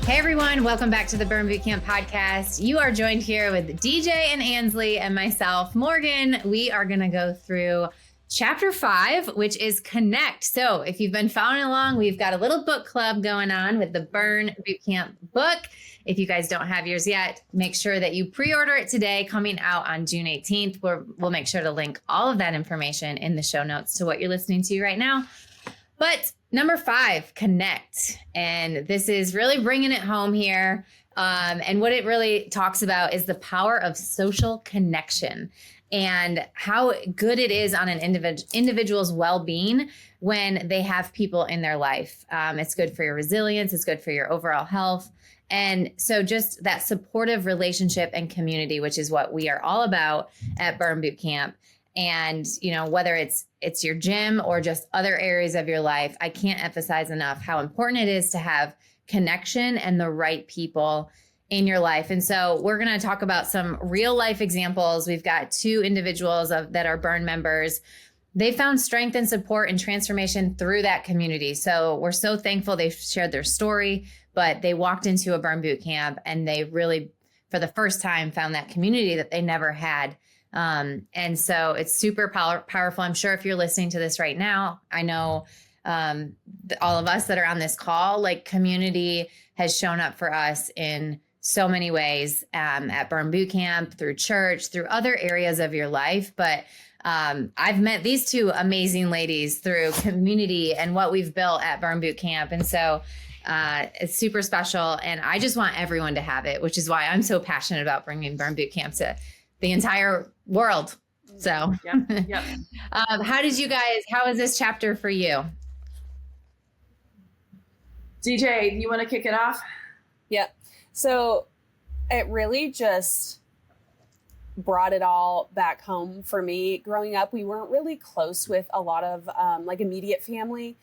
Hey everyone, welcome back to the Burn Bootcamp podcast. You are joined here with DJ and Ansley and myself, Morgan. We are going to go through chapter 5, which is connect. So if you've been following along, we've got a little book club going on with the Burn Bootcamp book. If you guys don't have yours yet, make sure that you pre-order it today, coming out on June 18th. We'll make sure to link all of that information in the show notes to what you're listening to right now. But number 5, connect. And this is really bringing it home here. And what it really talks about is the power of social connection and how good it is on an individual's well-being when they have people in their life. It's good for your resilience. It's good for your overall health. And so just that supportive relationship and community, which is what we are all about at Burn Bootcamp. And, you know, whether it's your gym or just other areas of your life, I can't emphasize enough how important it is to have connection and the right people in your life. And so we're going to talk about some real life examples. We've got 2 individuals that are Burn members. They found strength and support and transformation through that community. So we're so thankful they shared their story, but they walked into a Burn Bootcamp and they really, for the first time, found that community that they never had. And so it's super powerful. I'm sure if you're listening to this right now, I know all of us that are on this call, like community has shown up for us in so many ways at Burn Bootcamp, through church, through other areas of your life. But I've met these 2 amazing ladies through community and what we've built at Burn Bootcamp. And so it's super special. And I just want everyone to have it, which is why I'm so passionate about bringing Burn Bootcamp to the entire world. So yep. how is this chapter for you? DJ, do you want to kick it off? Yep. So it really just brought it all back home for me. Growing up, we weren't really close with a lot of like immediate family.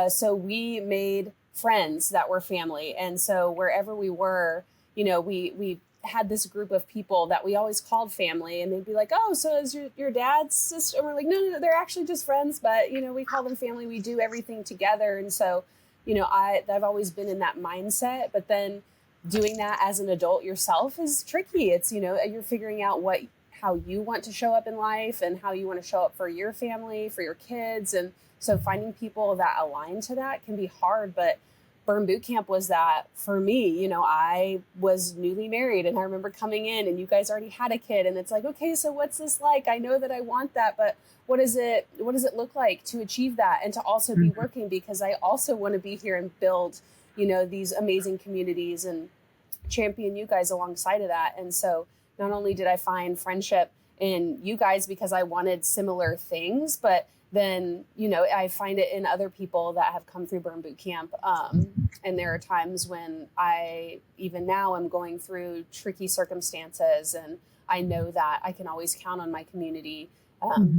So we made friends that were family. And so wherever we were, you know, we had this group of people that we always called family, and they'd be like, oh, so is your dad's sister? And we're like, no, they're actually just friends, but you know, we call them family. We do everything together. And so, you know, I've always been in that mindset, but then doing that as an adult yourself is tricky. It's, you know, you're figuring out how you want to show up in life and how you want to show up for your family, for your kids. And so finding people that align to that can be hard, but Burn Bootcamp was that for me. You know, I was newly married and I remember coming in and you guys already had a kid, and it's like, okay, so what's this like? I know that I want that, but what does it look like to achieve that and to also be working, because I also want to be here and build, you know, these amazing communities and champion you guys alongside of that. And so not only did I find friendship in you guys because I wanted similar things, but then, you know, I find it in other people that have come through Burn Bootcamp. And there are times when even now I'm going through tricky circumstances, and I know that I can always count on my community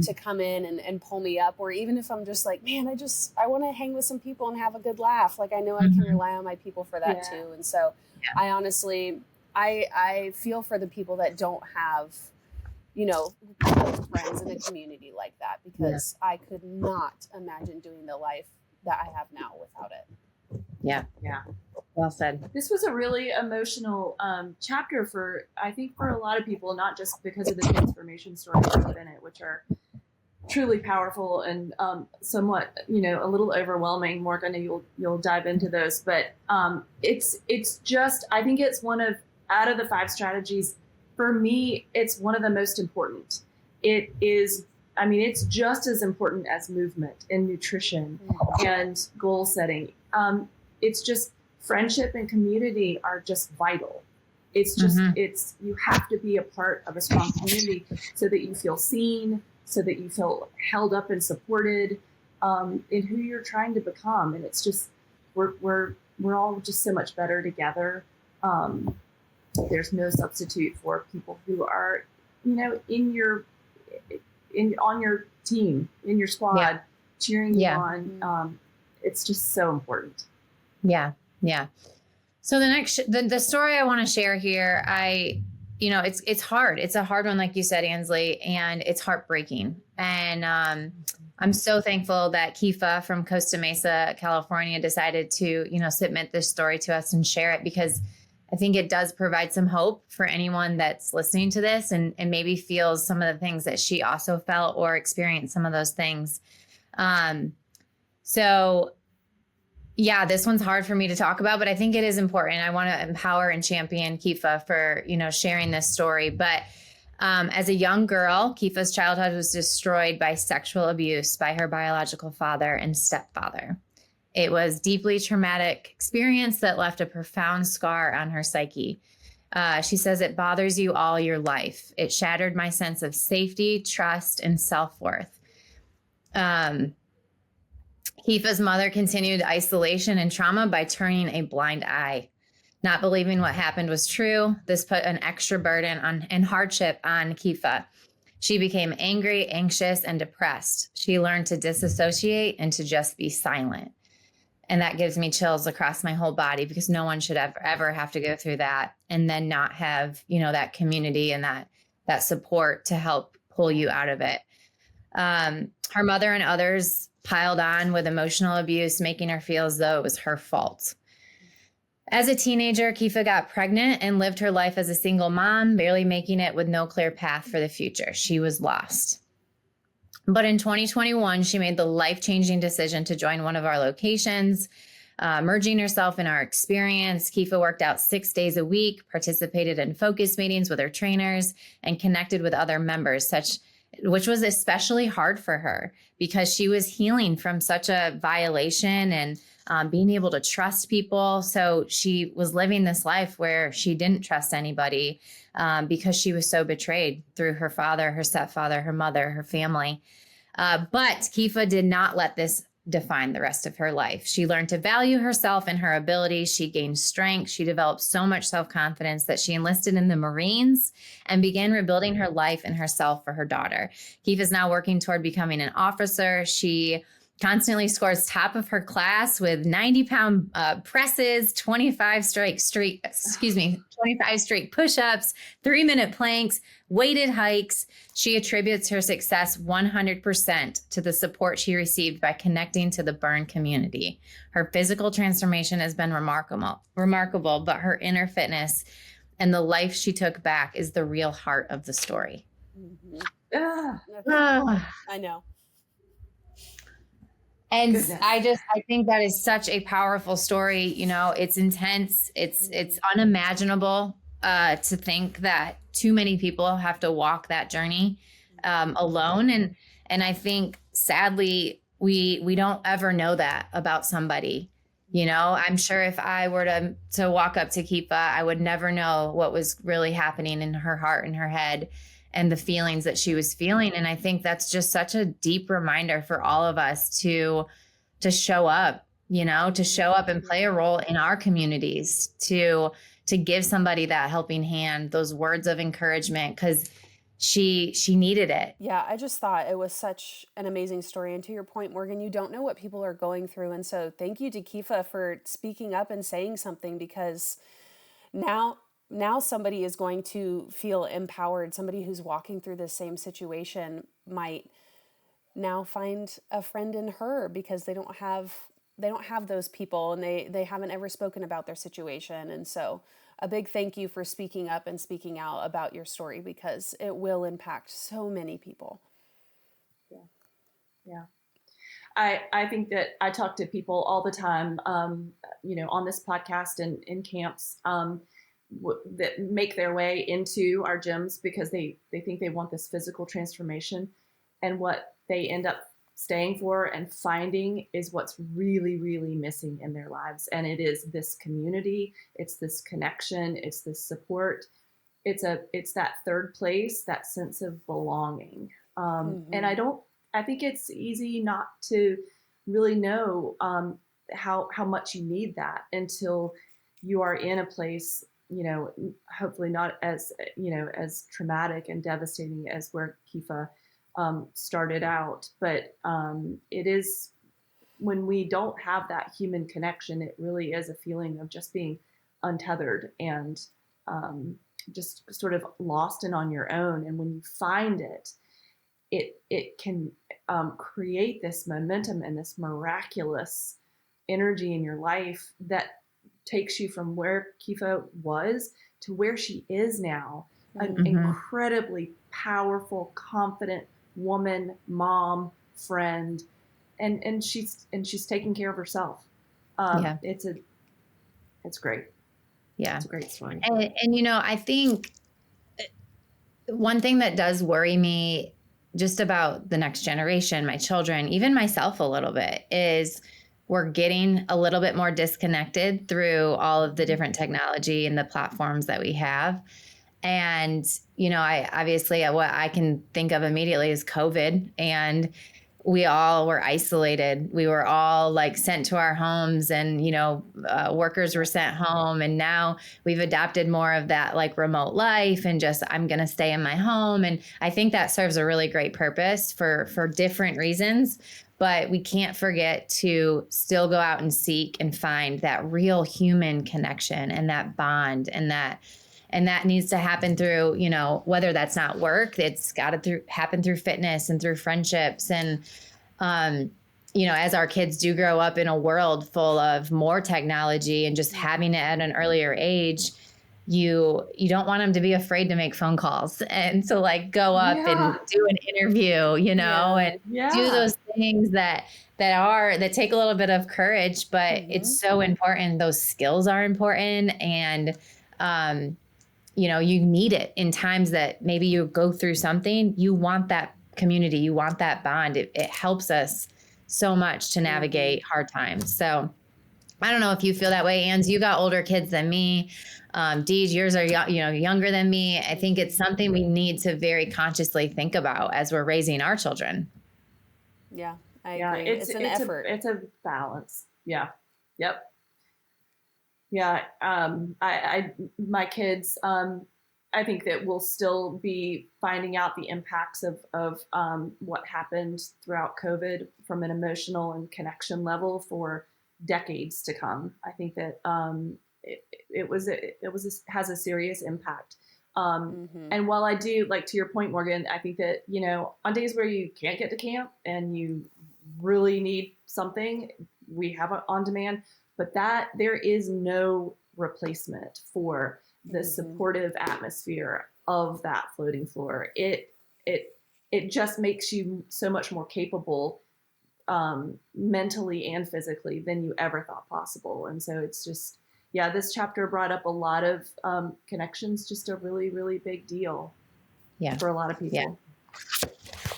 to come in and pull me up. Or even if I'm just like, man, I want to hang with some people and have a good laugh. Like, I know I can rely on my people for that too. And so I honestly, I feel for the people that don't have, you know, close friends in a community like that, because I could not imagine doing the life that I have now without it. Yeah. Well said. This was a really emotional chapter I think for a lot of people, not just because of the transformation stories within it, which are truly powerful and somewhat, you know, a little overwhelming. Morgan, you'll dive into those, but it's just, I think it's out of the 5 strategies, for me, it's one of the most important. It is, I mean, it's just as important as movement and nutrition and goal setting. It's just friendship and community are just vital. It's just, you have to be a part of a strong community so that you feel seen, so that you feel held up and supported in who you're trying to become. And it's just, we're all just so much better together. There's no substitute for people who are, you know, on your team, in your squad, cheering you on. It's just so important. Yeah. So the story I want to share here, it's hard. It's a hard one, like you said, Ansley, and it's heartbreaking. And I'm so thankful that Kifa from Costa Mesa, California, decided to, submit this story to us and share it, because I think it does provide some hope for anyone that's listening to this and maybe feels some of the things that she also felt or experienced some of those things. So yeah, this one's hard for me to talk about, but I think it is important. I want to empower and champion Kifa for, sharing this story. But as a young girl, Kifa's childhood was destroyed by sexual abuse by her biological father and stepfather. It was deeply traumatic experience that left a profound scar on her psyche. She says it bothers you all your life. It shattered my sense of safety, trust, and self-worth. Kifa's mother continued isolation and trauma by turning a blind eye, not believing what happened was true. This put an extra burden and hardship on Kifa. She became angry, anxious, and depressed. She learned to disassociate and to just be silent. And that gives me chills across my whole body, because no one should ever have to go through that and then not have, that community and that support to help pull you out of it. Her mother and others piled on with emotional abuse, making her feel as though it was her fault. As a teenager, Kifa got pregnant and lived her life as a single mom, barely making it with no clear path for the future. She was lost. But in 2021, she made the life-changing decision to join one of our locations, merging herself in our experience. Kifa worked out 6 days a week, participated in focus meetings with her trainers, and connected with other members, which was especially hard for her because she was healing from such a violation and being able to trust people. So she was living this life where she didn't trust anybody because she was so betrayed through her father, her stepfather, her mother, her family. But Kifa did not let this define the rest of her life. She learned to value herself and her abilities. She gained strength. She developed so much self-confidence that she enlisted in the Marines and began rebuilding her life and herself for her daughter. Kifa is now working toward becoming an officer. She constantly scores top of her class with 90-pound presses, 25 straight push-ups, 3-minute planks, weighted hikes. She attributes her success 100% to the support she received by connecting to the burn community. Her physical transformation has been remarkable, but her inner fitness and the life she took back is the real heart of the story. Mm-hmm. I know. And Goodness. I think that is such a powerful story. It's intense. It's unimaginable to think that too many people have to walk that journey alone. And I think sadly, we don't ever know that about somebody. I'm sure if I were to walk up to Kifa, I would never know what was really happening in her heart and her head and the feelings that she was feeling. And I think that's just such a deep reminder for all of us to show up, to show up and play a role in our communities, to give somebody that helping hand, those words of encouragement, because she needed it. Yeah, I just thought it was such an amazing story. And to your point, Morgan, you don't know what people are going through. And so thank you to Kifa for speaking up and saying something, because now somebody is going to feel empowered. Somebody who's walking through the same situation might now find a friend in her, because they don't have those people, and they haven't ever spoken about their situation. And so a big thank you for speaking up and speaking out about your story, because it will impact so many people. Yeah. I think that I talk to people all the time, on this podcast and in camps, that make their way into our gyms because they think they want this physical transformation, and what they end up staying for and finding is what's really, really missing in their lives. And it is this community, it's this connection, it's this support. It's that third place, that sense of belonging. And I think it's easy not to really know how much you need that until you are in a place, hopefully not as traumatic and devastating as where Kifa started out. But it is, when we don't have that human connection, it really is a feeling of just being untethered and just sort of lost and on your own. And when you find it can create this momentum and this miraculous energy in your life that takes you from where Kifa was to where she is now. An incredibly powerful, confident woman, mom, friend, and she's taking care of herself. It's great. Yeah. It's a great story. And I think one thing that does worry me just about the next generation, my children, even myself a little bit, is we're getting a little bit more disconnected through all of the different technology and the platforms that we have. And, I obviously what I can think of immediately is COVID, and we all were isolated. We were all like sent to our homes, and, workers were sent home. And now we've adopted more of that like remote life and just, I'm going to stay in my home. And I think that serves a really great purpose for different reasons. But we can't forget to still go out and seek and find that real human connection and that bond, and that needs to happen through, whether that's not work, it's got to happen through fitness and through friendships. And, as our kids do grow up in a world full of more technology and just having it at an earlier age, you don't want them to be afraid to make phone calls and to like go up and do an interview, and do those things that take a little bit of courage, but it's so important. Those skills are important. And, you need it in times that maybe you go through something. You want that community. You want that bond. It helps us so much to navigate hard times. So I don't know if you feel that way, Ans. You got older kids than me. Deej, yours are younger than me. I think it's something we need to very consciously think about as we're raising our children. Yeah, I agree. It's an effort. It's a balance. Yeah. Yep. Yeah. My kids, I think that we'll still be finding out the impacts of what happened throughout COVID from an emotional and connection level for decades to come. I think that it has a serious impact. And while I do, like to your point, Morgan, I think that, on days where you can't get to camp and you really need something, we have it on demand, but that there is no replacement for the supportive atmosphere of that floating floor. It just makes you so much more capable mentally and physically than you ever thought possible. And so it's just, this chapter brought up a lot of connections, just a really, really big deal for a lot of people. Yeah.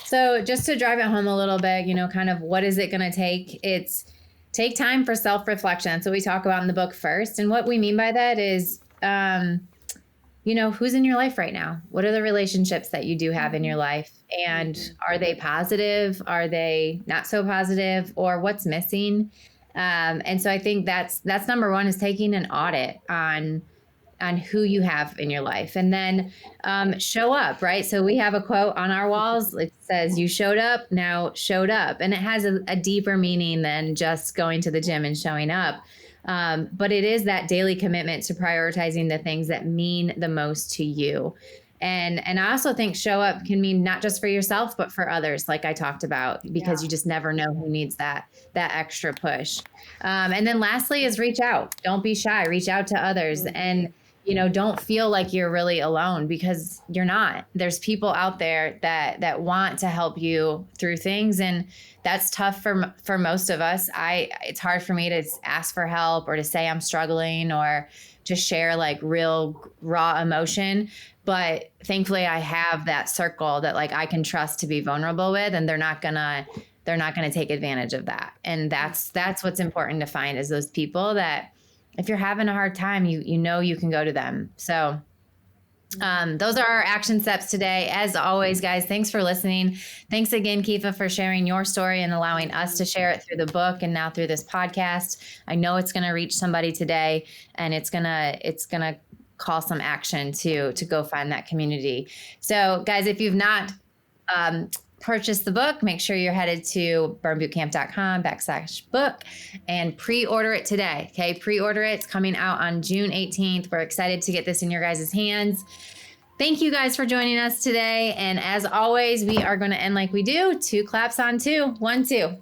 So just to drive it home a little bit, kind of what is it going to take? It's take time for self-reflection. That's what we talk about in the book first. And what we mean by that is, who's in your life right now? What are the relationships that you do have in your life? And are they positive? Are they not so positive? Or what's missing? And so I think that's number one, is taking an audit on who you have in your life, and then show up, right? So we have a quote on our walls. It says, "You showed up, now showed up." And it has a deeper meaning than just going to the gym and showing up. But it is that daily commitment to prioritizing the things that mean the most to you. And I also think show up can mean not just for yourself, but for others, like I talked about, because you just never know who needs that extra push. And then lastly is reach out. Don't be shy. Reach out to others. And, don't feel like you're really alone, because you're not. There's people out there that want to help you through things. And that's tough for most of us. It's hard for me to ask for help or to say I'm struggling or to share like real raw emotion. But thankfully I have that circle that like I can trust to be vulnerable with, and they're not gonna take advantage of that. And that's what's important to find, is those people that if you're having a hard time, you can go to them. So those are our action steps today. As always, guys, thanks for listening. Thanks again, Kifa, for sharing your story and allowing us to share it through the book and now through this podcast. I know it's going to reach somebody today, and it's going to call some action to go find that community. So guys, if you've not purchase the book, make sure you're headed to burnbootcamp.com/book and pre-order it today. Okay. Pre-order it. It's coming out on June 18th. We're excited to get this in your guys' hands. Thank you guys for joining us today. And as always, we are going to end like we do. 2 claps on 2. 1, 2.